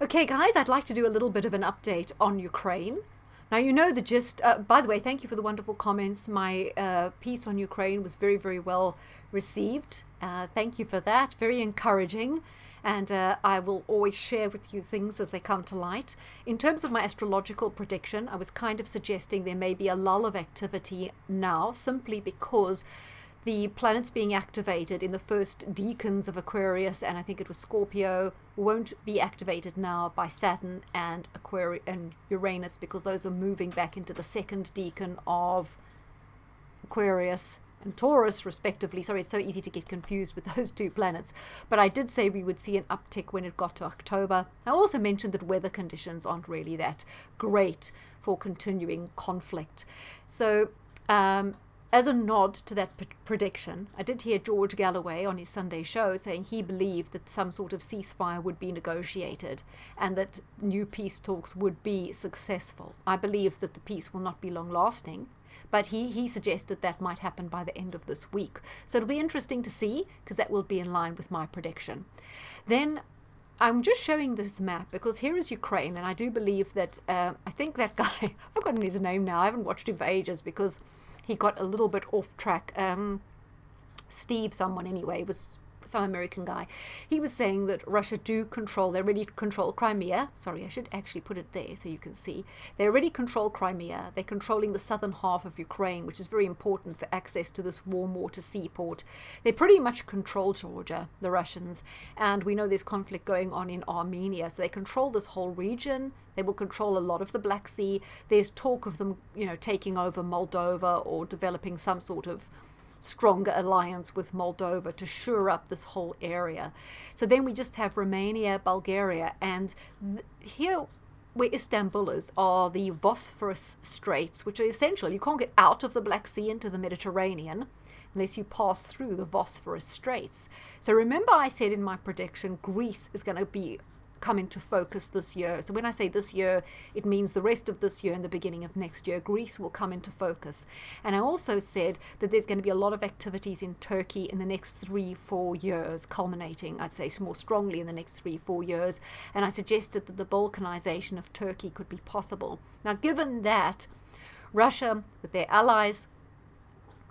Okay, guys, I'd like to do a little bit of an update on Ukraine. Now, you know the gist. By the way, thank you for the wonderful comments. My piece on Ukraine was very, very well received. Thank you for that. Very encouraging. And I will always share with you things as they come to light. In terms of my astrological prediction, I was kind of suggesting there may be a lull of activity now, simply because the planets being activated in the first decans of Aquarius, and I think it was Scorpio, won't be activated now by Saturn and Aquarius and Uranus, because those are moving back into the second decan of Aquarius and Taurus, respectively. Sorry, it's so easy to get confused with those two planets. But I did say we would see an uptick when it got to October. I also mentioned that weather conditions aren't really that great for continuing conflict. So, as a nod to that prediction, I did hear George Galloway on his Sunday show saying he believed that some sort of ceasefire would be negotiated and that new peace talks would be successful. I believe that the peace will not be long lasting, but he suggested that might happen by the end of this week. So it'll be interesting to see, because that will be in line with my prediction. Then I'm just showing this map because here is Ukraine, and I do believe that I think that guy, I've forgotten his name now, I haven't watched him for ages because he got a little bit off track. Steve, someone anyway, was some American guy. He was saying that Russia do control, they already control Crimea. Sorry, I should actually put it there so you can see. They already control Crimea. They're controlling the southern half of Ukraine, which is very important for access to this warm water seaport. They pretty much control Georgia, the Russians, and we know there's conflict going on in Armenia. So they control this whole region. They will control a lot of the Black Sea. There's talk of them, taking over Moldova or developing some sort of stronger alliance with Moldova to shore up this whole area. So then we just have Romania, Bulgaria, and here where Istanbul is are the Bosphoros Straits, which are essential. You can't get out of the Black Sea into the Mediterranean unless you pass through the Bosphoros Straits. So remember I said in my prediction Greece is going to be come into focus this year. So when I say this year, it means the rest of this year and the beginning of next year. Greece will come into focus. And I also said that there's going to be a lot of activities in Turkey in the next 3-4 years, culminating, I'd say, more strongly in the next 3-4 years. And I suggested that the Balkanization of Turkey could be possible. Now, given that Russia, with their allies,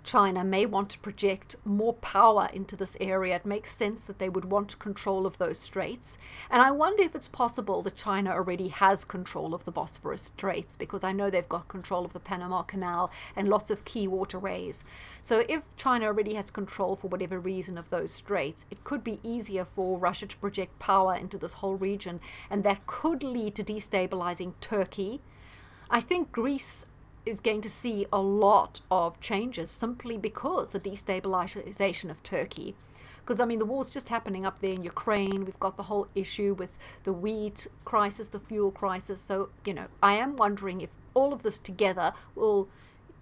China may want to project more power into this area, it makes sense that they would want control of those straits. And I wonder if it's possible that China already has control of the Bosphorus Straits, because I know they've got control of the Panama Canal and lots of key waterways. So if China already has control for whatever reason of those straits, it could be easier for Russia to project power into this whole region, and that could lead to destabilizing Turkey. I think Greece is going to see a lot of changes simply because the destabilization of Turkey. Because, I mean, the war's just happening up there in Ukraine. We've got the whole issue with the wheat crisis, the fuel crisis. So, I am wondering if all of this together will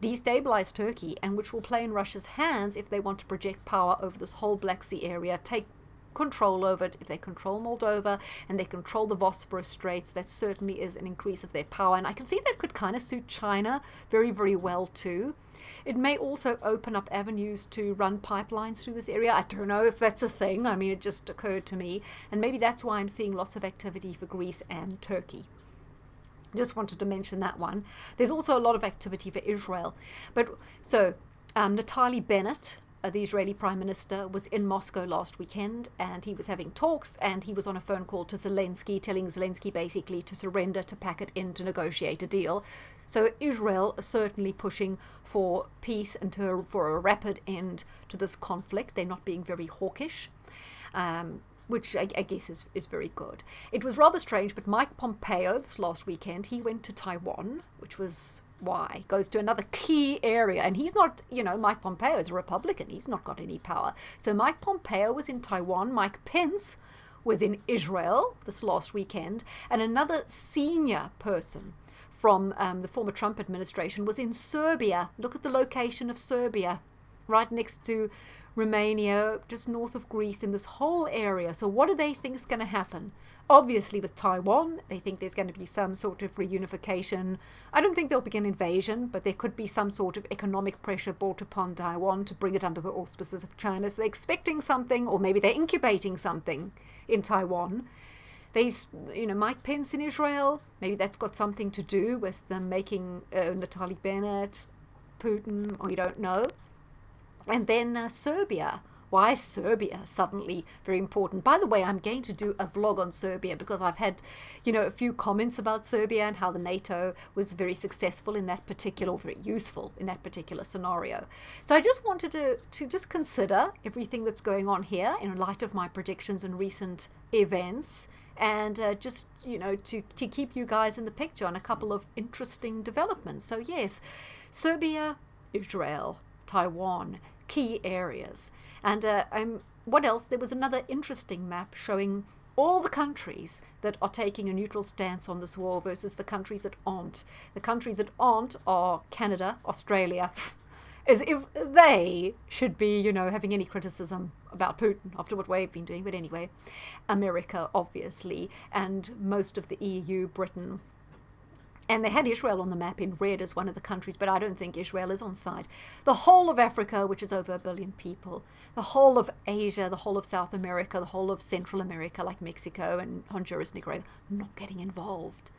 destabilize Turkey, and which will play in Russia's hands if they want to project power over this whole Black Sea area, take control over it. If they control Moldova and they control the Bosporus Straits, that certainly is an increase of their power. And I can see that could kind of suit China very, very well too. It may also open up avenues to run pipelines through this area. I don't know if that's a thing. I mean, it just occurred to me. And maybe that's why I'm seeing lots of activity for Greece and Turkey. Just wanted to mention that one. There's also a lot of activity for Israel. But so, Naftali Bennett, the Israeli Prime Minister, was in Moscow last weekend, and he was having talks, and he was on a phone call to Zelensky, telling Zelensky basically to surrender, to pack it in, to negotiate a deal. So Israel is certainly pushing for peace and for a rapid end to this conflict. They're not being very hawkish, which I guess is very good. It was rather strange, but Mike Pompeo, this last weekend, he went to Taiwan, which was why goes to another key area, and he's not, Mike Pompeo is a Republican, he's not got any power. So Mike Pompeo was in Taiwan, Mike Pence was in Israel this last weekend, and another senior person from the former Trump administration was in Serbia. Look at the location of Serbia, right next to Romania, just north of Greece, in this whole area. So what do they think is going to happen? Obviously, with Taiwan, they think there's going to be some sort of reunification. I don't think there'll be an invasion, but there could be some sort of economic pressure brought upon Taiwan to bring it under the auspices of China. So they're expecting something, or maybe they're incubating something in Taiwan. There's, Mike Pence in Israel. Maybe that's got something to do with them making Natalie Bennett, Putin, or you don't know. And then Serbia. Why is Serbia suddenly very important? By the way, I'm going to do a vlog on Serbia because I've had, a few comments about Serbia and how the NATO was very successful in that particular, or very useful in that particular scenario. So I just wanted to just consider everything that's going on here in light of my predictions and recent events, and just, to keep you guys in the picture on a couple of interesting developments. So yes, Serbia, Israel, Taiwan, key areas. And what else? There was another interesting map showing all the countries that are taking a neutral stance on this war versus the countries that aren't. The countries that aren't are Canada, Australia, as if they should be, having any criticism about Putin after what we've been doing. But anyway, America, obviously, and most of the EU, Britain. And they had Israel on the map in red as one of the countries, but I don't think Israel is on side. The whole of Africa, which is over 1 billion people, the whole of Asia, the whole of South America, the whole of Central America, like Mexico and Honduras, Nicaragua, not getting involved.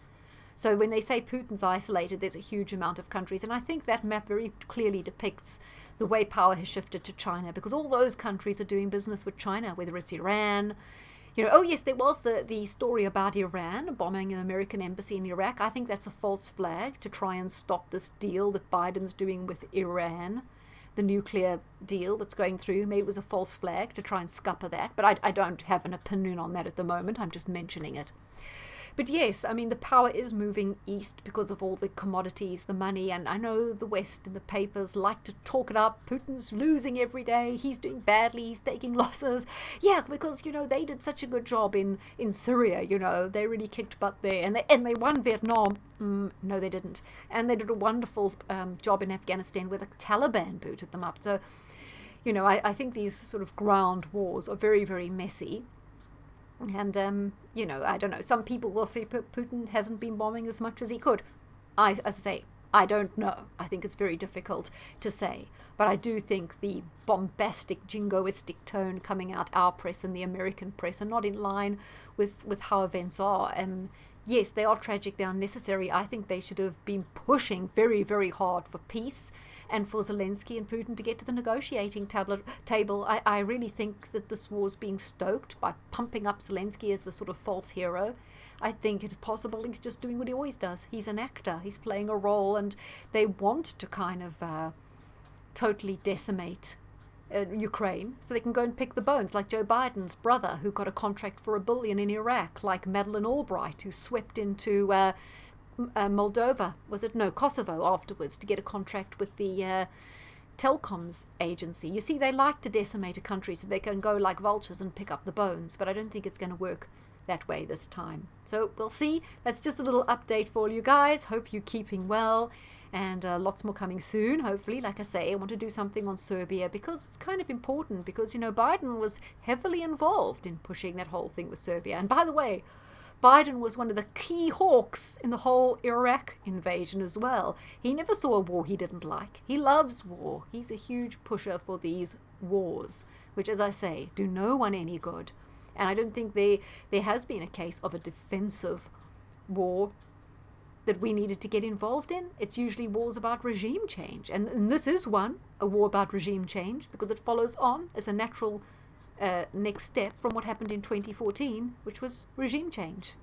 So when they say Putin's isolated, there's a huge amount of countries. And I think that map very clearly depicts the way power has shifted to China, because all those countries are doing business with China, whether it's Iran. Oh yes, there was the story about Iran bombing an American embassy in Iraq. I think that's a false flag to try and stop this deal that Biden's doing with Iran, the nuclear deal that's going through. Maybe it was a false flag to try and scupper that, but I don't have an opinion on that at the moment. I'm just mentioning it. But yes, I mean, the power is moving east because of all the commodities, the money, and I know the West and the papers like to talk it up. Putin's losing every day. He's doing badly. He's taking losses. Yeah, because, they did such a good job in Syria, They really kicked butt there. And they won Vietnam. No, they didn't. And they did a wonderful job in Afghanistan where the Taliban booted them up. So, I think these sort of ground wars are very, very messy. And, I don't know. Some people will say Putin hasn't been bombing as much as he could. As I say, I don't know. I think it's very difficult to say. But I do think the bombastic, jingoistic tone coming out our press and the American press are not in line with how events are. Yes, they are tragic. They are necessary. I think they should have been pushing very, very hard for peace and for Zelensky and Putin to get to the negotiating table. I really think that this war's being stoked by pumping up Zelensky as the sort of false hero. I think it's possible he's just doing what he always does. He's an actor. He's playing a role, and they want to kind of totally decimate Ukraine so they can go and pick the bones, like Joe Biden's brother, who got a contract for $1 billion in Iraq, like Madeleine Albright, who swept into Moldova, Kosovo afterwards to get a contract with the telecoms agency. You see, they like to decimate a country so they can go like vultures and pick up the bones, but I don't think it's going to work that way this time. So we'll see. That's just a little update for you guys. Hope you're keeping well, and lots more coming soon, hopefully. Like I say, I want to do something on Serbia because it's kind of important, because, Biden was heavily involved in pushing that whole thing with Serbia. And by the way, Biden was one of the key hawks in the whole Iraq invasion as well. He never saw a war he didn't like. He loves war. He's a huge pusher for these wars, which, as I say, do no one any good. And I don't think there has been a case of a defensive war that we needed to get involved in. It's usually wars about regime change. And this is one, a war about regime change, because it follows on as a natural next step from what happened in 2014, which was regime change.